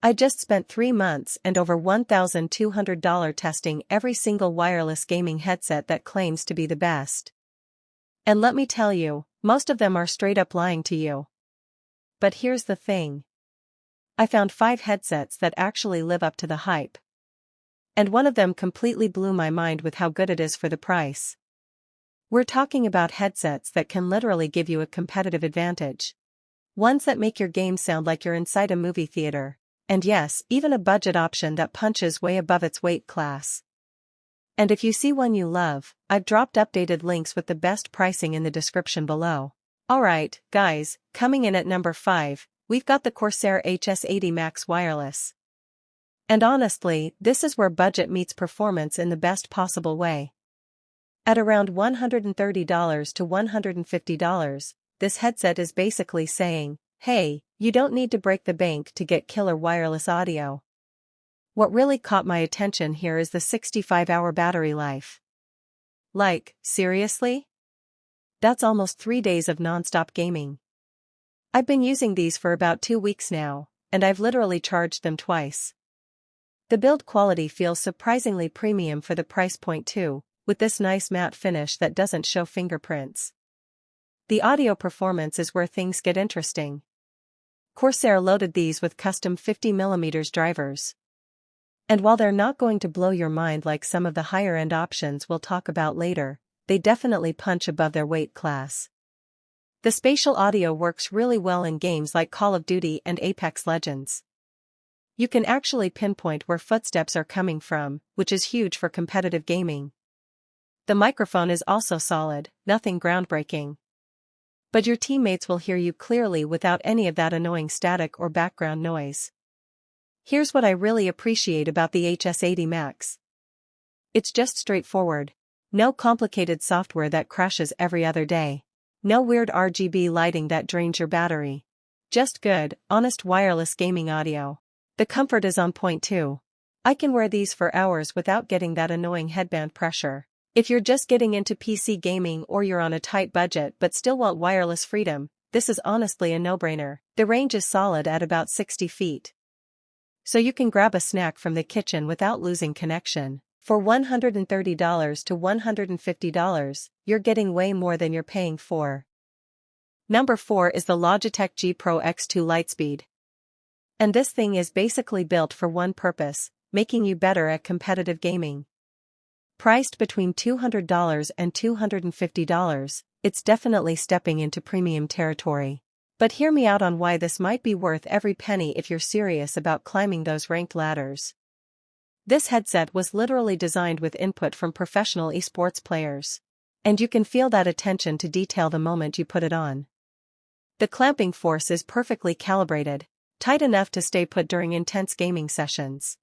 I just spent 3 months and over $1,200 testing every single wireless gaming headset that claims to be the best. And let me tell you, most of them are straight up lying to you. But here's the thing. I found 5 headsets that actually live up to the hype. And one of them completely blew my mind with how good it is for the price. We're talking about headsets that can literally give you a competitive advantage. Ones that make your game sound like you're inside a movie theater. And yes, even a budget option that punches way above its weight class. And if you see one you love, I've dropped updated links with the best pricing in the description below. Alright, guys, coming in at number 5, we've got the Corsair HS80 Max Wireless. And honestly, this is where budget meets performance in the best possible way. At around $130 to $150, this headset is basically saying, hey, you don't need to break the bank to get killer wireless audio. What really caught my attention here is the 65-hour battery life. Like, seriously? That's almost 3 days of non-stop gaming. I've been using these for about 2 weeks now, and I've literally charged them twice. The build quality feels surprisingly premium for the price point too, with this nice matte finish that doesn't show fingerprints. The audio performance is where things get interesting. Corsair loaded these with custom 50mm drivers. And while they're not going to blow your mind like some of the higher-end options we'll talk about later, they definitely punch above their weight class. The spatial audio works really well in games like Call of Duty and Apex Legends. You can actually pinpoint where footsteps are coming from, which is huge for competitive gaming. The microphone is also solid, nothing groundbreaking. But your teammates will hear you clearly without any of that annoying static or background noise. Here's what I really appreciate about the HS80 Max. It's just straightforward. No complicated software that crashes every other day. No weird RGB lighting that drains your battery. Just good, honest wireless gaming audio. The comfort is on point too. I can wear these for hours without getting that annoying headband pressure. If you're just getting into PC gaming or you're on a tight budget but still want wireless freedom, this is honestly a no-brainer. The range is solid at about 60 feet. So you can grab a snack from the kitchen without losing connection. For $130 to $150, you're getting way more than you're paying for. Number 4 is the Logitech G Pro X2 LIGHTSPEED. And this thing is basically built for one purpose, making you better at competitive gaming. Priced between $200 and $250, it's definitely stepping into premium territory. But hear me out on why this might be worth every penny if you're serious about climbing those ranked ladders. This headset was literally designed with input from professional esports players. And you can feel that attention to detail the moment you put it on. The clamping force is perfectly calibrated, tight enough to stay put during intense gaming sessions.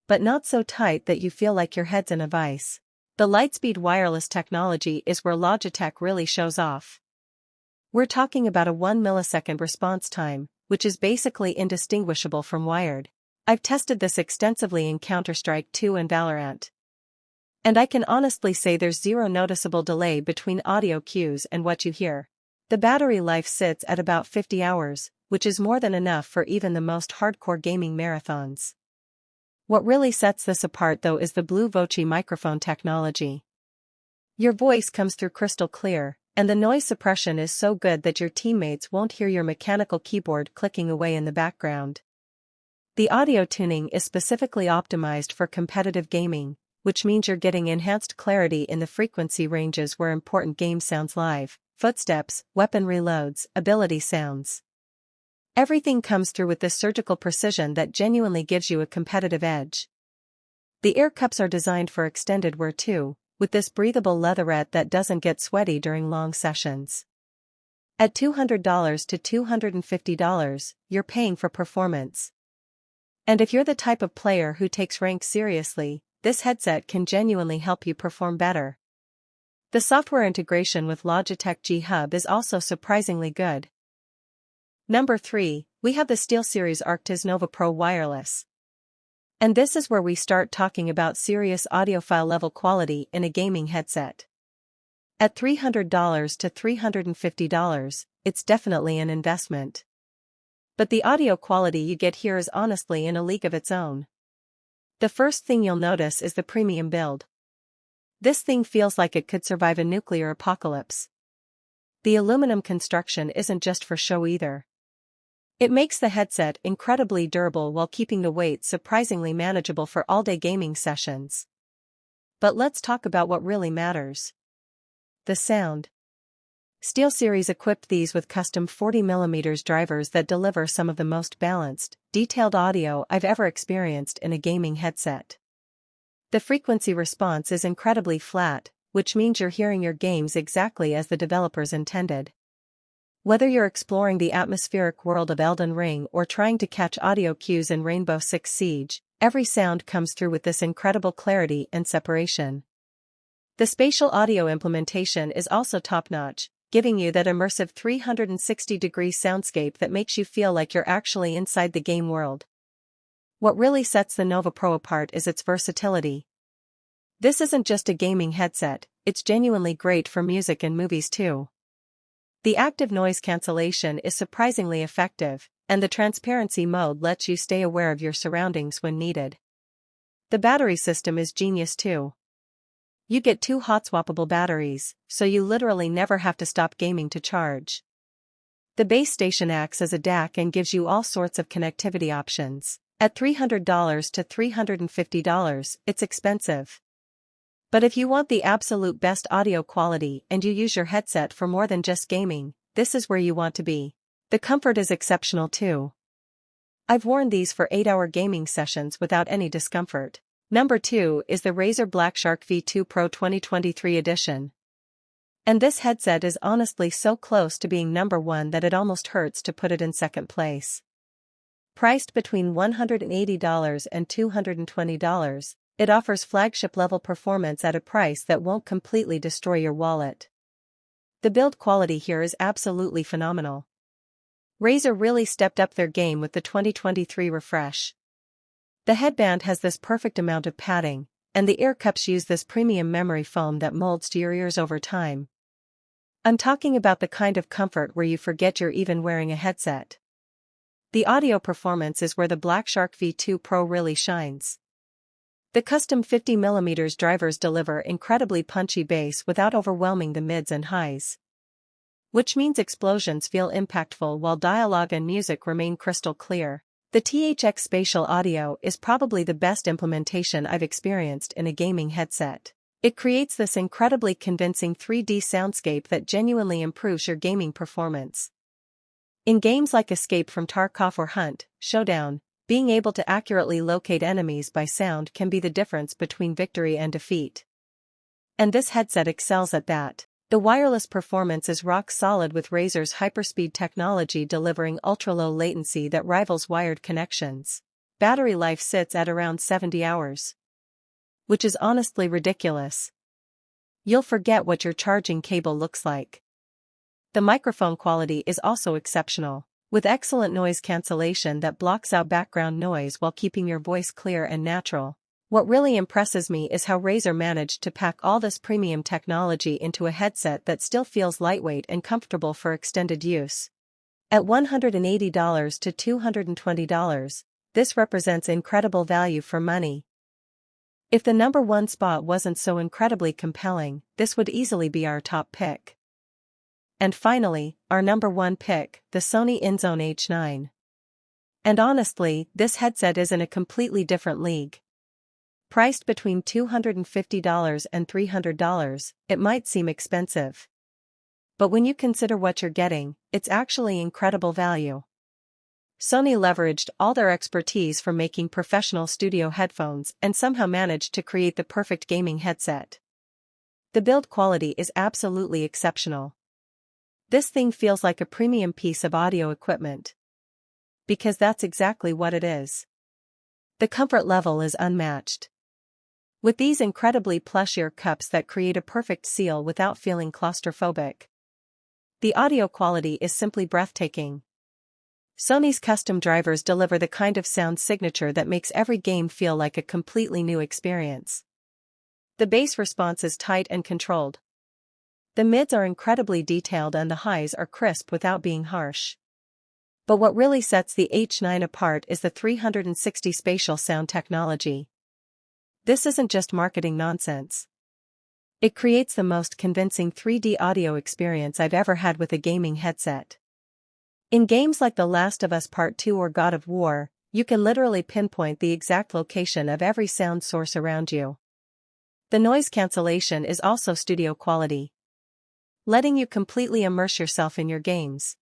But not so tight that you feel like your head's in a vice. The LIGHTSPEED wireless technology is where Logitech really shows off. We're talking about a 1 millisecond response time, which is basically indistinguishable from wired. I've tested this extensively in Counter-Strike 2 and Valorant. And I can honestly say there's zero noticeable delay between audio cues and what you hear. The battery life sits at about 50 hours, which is more than enough for even the most hardcore gaming marathons. What really sets this apart though is the Blue Voce microphone technology. Your voice comes through crystal clear, and the noise suppression is so good that your teammates won't hear your mechanical keyboard clicking away in the background. The audio tuning is specifically optimized for competitive gaming, which means you're getting enhanced clarity in the frequency ranges where important game sounds live, footsteps, weapon reloads, ability sounds. Everything comes through with this surgical precision that genuinely gives you a competitive edge. The ear cups are designed for extended wear too, with this breathable leatherette that doesn't get sweaty during long sessions. At $200 to $250, you're paying for performance. And if you're the type of player who takes rank seriously, this headset can genuinely help you perform better. The software integration with Logitech G Hub is also surprisingly good. Number 3, we have the SteelSeries Arctis Nova Pro Wireless. And this is where we start talking about serious audiophile level quality in a gaming headset. At $300 to $350, it's definitely an investment. But the audio quality you get here is honestly in a league of its own. The first thing you'll notice is the premium build. This thing feels like it could survive a nuclear apocalypse. The aluminum construction isn't just for show either. It makes the headset incredibly durable while keeping the weight surprisingly manageable for all-day gaming sessions. But let's talk about what really matters. The sound. SteelSeries equipped these with custom 40mm drivers that deliver some of the most balanced, detailed audio I've ever experienced in a gaming headset. The frequency response is incredibly flat, which means you're hearing your games exactly as the developers intended. Whether you're exploring the atmospheric world of Elden Ring or trying to catch audio cues in Rainbow Six Siege, every sound comes through with this incredible clarity and separation. The spatial audio implementation is also top-notch, giving you that immersive 360-degree soundscape that makes you feel like you're actually inside the game world. What really sets the Nova Pro apart is its versatility. This isn't just a gaming headset, it's genuinely great for music and movies too. The active noise cancellation is surprisingly effective, and the transparency mode lets you stay aware of your surroundings when needed. The battery system is genius too. You get 2 hot-swappable batteries, so you literally never have to stop gaming to charge. The base station acts as a DAC and gives you all sorts of connectivity options. At $300 to $350, it's expensive. But if you want the absolute best audio quality and you use your headset for more than just gaming, this is where you want to be. The comfort is exceptional too. I've worn these for 8-hour gaming sessions without any discomfort. Number 2 is the Razer BlackShark V2 Pro 2023 edition. And this headset is honestly so close to being number 1 that it almost hurts to put it in second place. Priced between $180 and $220, it offers flagship-level performance at a price that won't completely destroy your wallet. The build quality here is absolutely phenomenal. Razer really stepped up their game with the 2023 refresh. The headband has this perfect amount of padding, and the ear cups use this premium memory foam that molds to your ears over time. I'm talking about the kind of comfort where you forget you're even wearing a headset. The audio performance is where the BlackShark V2 Pro really shines. The custom 50mm drivers deliver incredibly punchy bass without overwhelming the mids and highs. Which means explosions feel impactful while dialogue and music remain crystal clear. The THX Spatial Audio is probably the best implementation I've experienced in a gaming headset. It creates this incredibly convincing 3D soundscape that genuinely improves your gaming performance. In games like Escape from Tarkov or Hunt, Showdown, being able to accurately locate enemies by sound can be the difference between victory and defeat. And this headset excels at that. The wireless performance is rock solid with Razer's hyperspeed technology delivering ultra-low latency that rivals wired connections. Battery life sits at around 70 hours. Which is honestly ridiculous. You'll forget what your charging cable looks like. The microphone quality is also exceptional, with excellent noise cancellation that blocks out background noise while keeping your voice clear and natural. What really impresses me is how Razer managed to pack all this premium technology into a headset that still feels lightweight and comfortable for extended use. At $180 to $220, this represents incredible value for money. If the number 1 spot wasn't so incredibly compelling, this would easily be our top pick. And finally, our number 1 pick, the Sony INZONE H9. And honestly, this headset is in a completely different league. Priced between $250 and $300, it might seem expensive. But when you consider what you're getting, it's actually incredible value. Sony leveraged all their expertise from making professional studio headphones and somehow managed to create the perfect gaming headset. The build quality is absolutely exceptional. This thing feels like a premium piece of audio equipment. Because that's exactly what it is. The comfort level is unmatched. With these incredibly plush ear cups that create a perfect seal without feeling claustrophobic. The audio quality is simply breathtaking. Sony's custom drivers deliver the kind of sound signature that makes every game feel like a completely new experience. The bass response is tight and controlled. The mids are incredibly detailed and the highs are crisp without being harsh. But what really sets the H9 apart is the 360 spatial sound technology. This isn't just marketing nonsense. It creates the most convincing 3D audio experience I've ever had with a gaming headset. In games like The Last of Us Part 2 or God of War, you can literally pinpoint the exact location of every sound source around you. The noise cancellation is also studio quality, letting you completely immerse yourself in your games.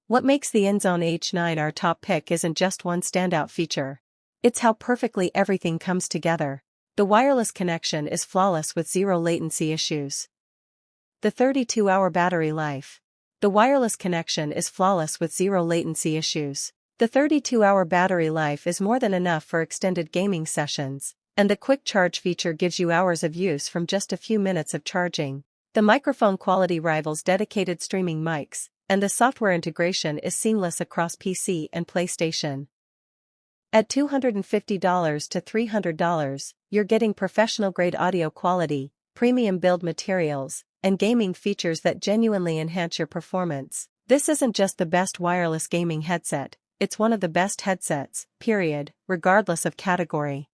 What makes the INZONE H9 our top pick isn't just one standout feature. It's how perfectly everything comes together. The wireless connection is flawless with zero latency issues. The 32-hour battery life. The wireless connection is flawless with zero latency issues. The 32-hour battery life is more than enough for extended gaming sessions, and the quick charge feature gives you hours of use from just a few minutes of charging. The microphone quality rivals dedicated streaming mics, and the software integration is seamless across PC and PlayStation. At $250 to $300, you're getting professional-grade audio quality, premium build materials, and gaming features that genuinely enhance your performance. This isn't just the best wireless gaming headset, it's one of the best headsets, period, regardless of category.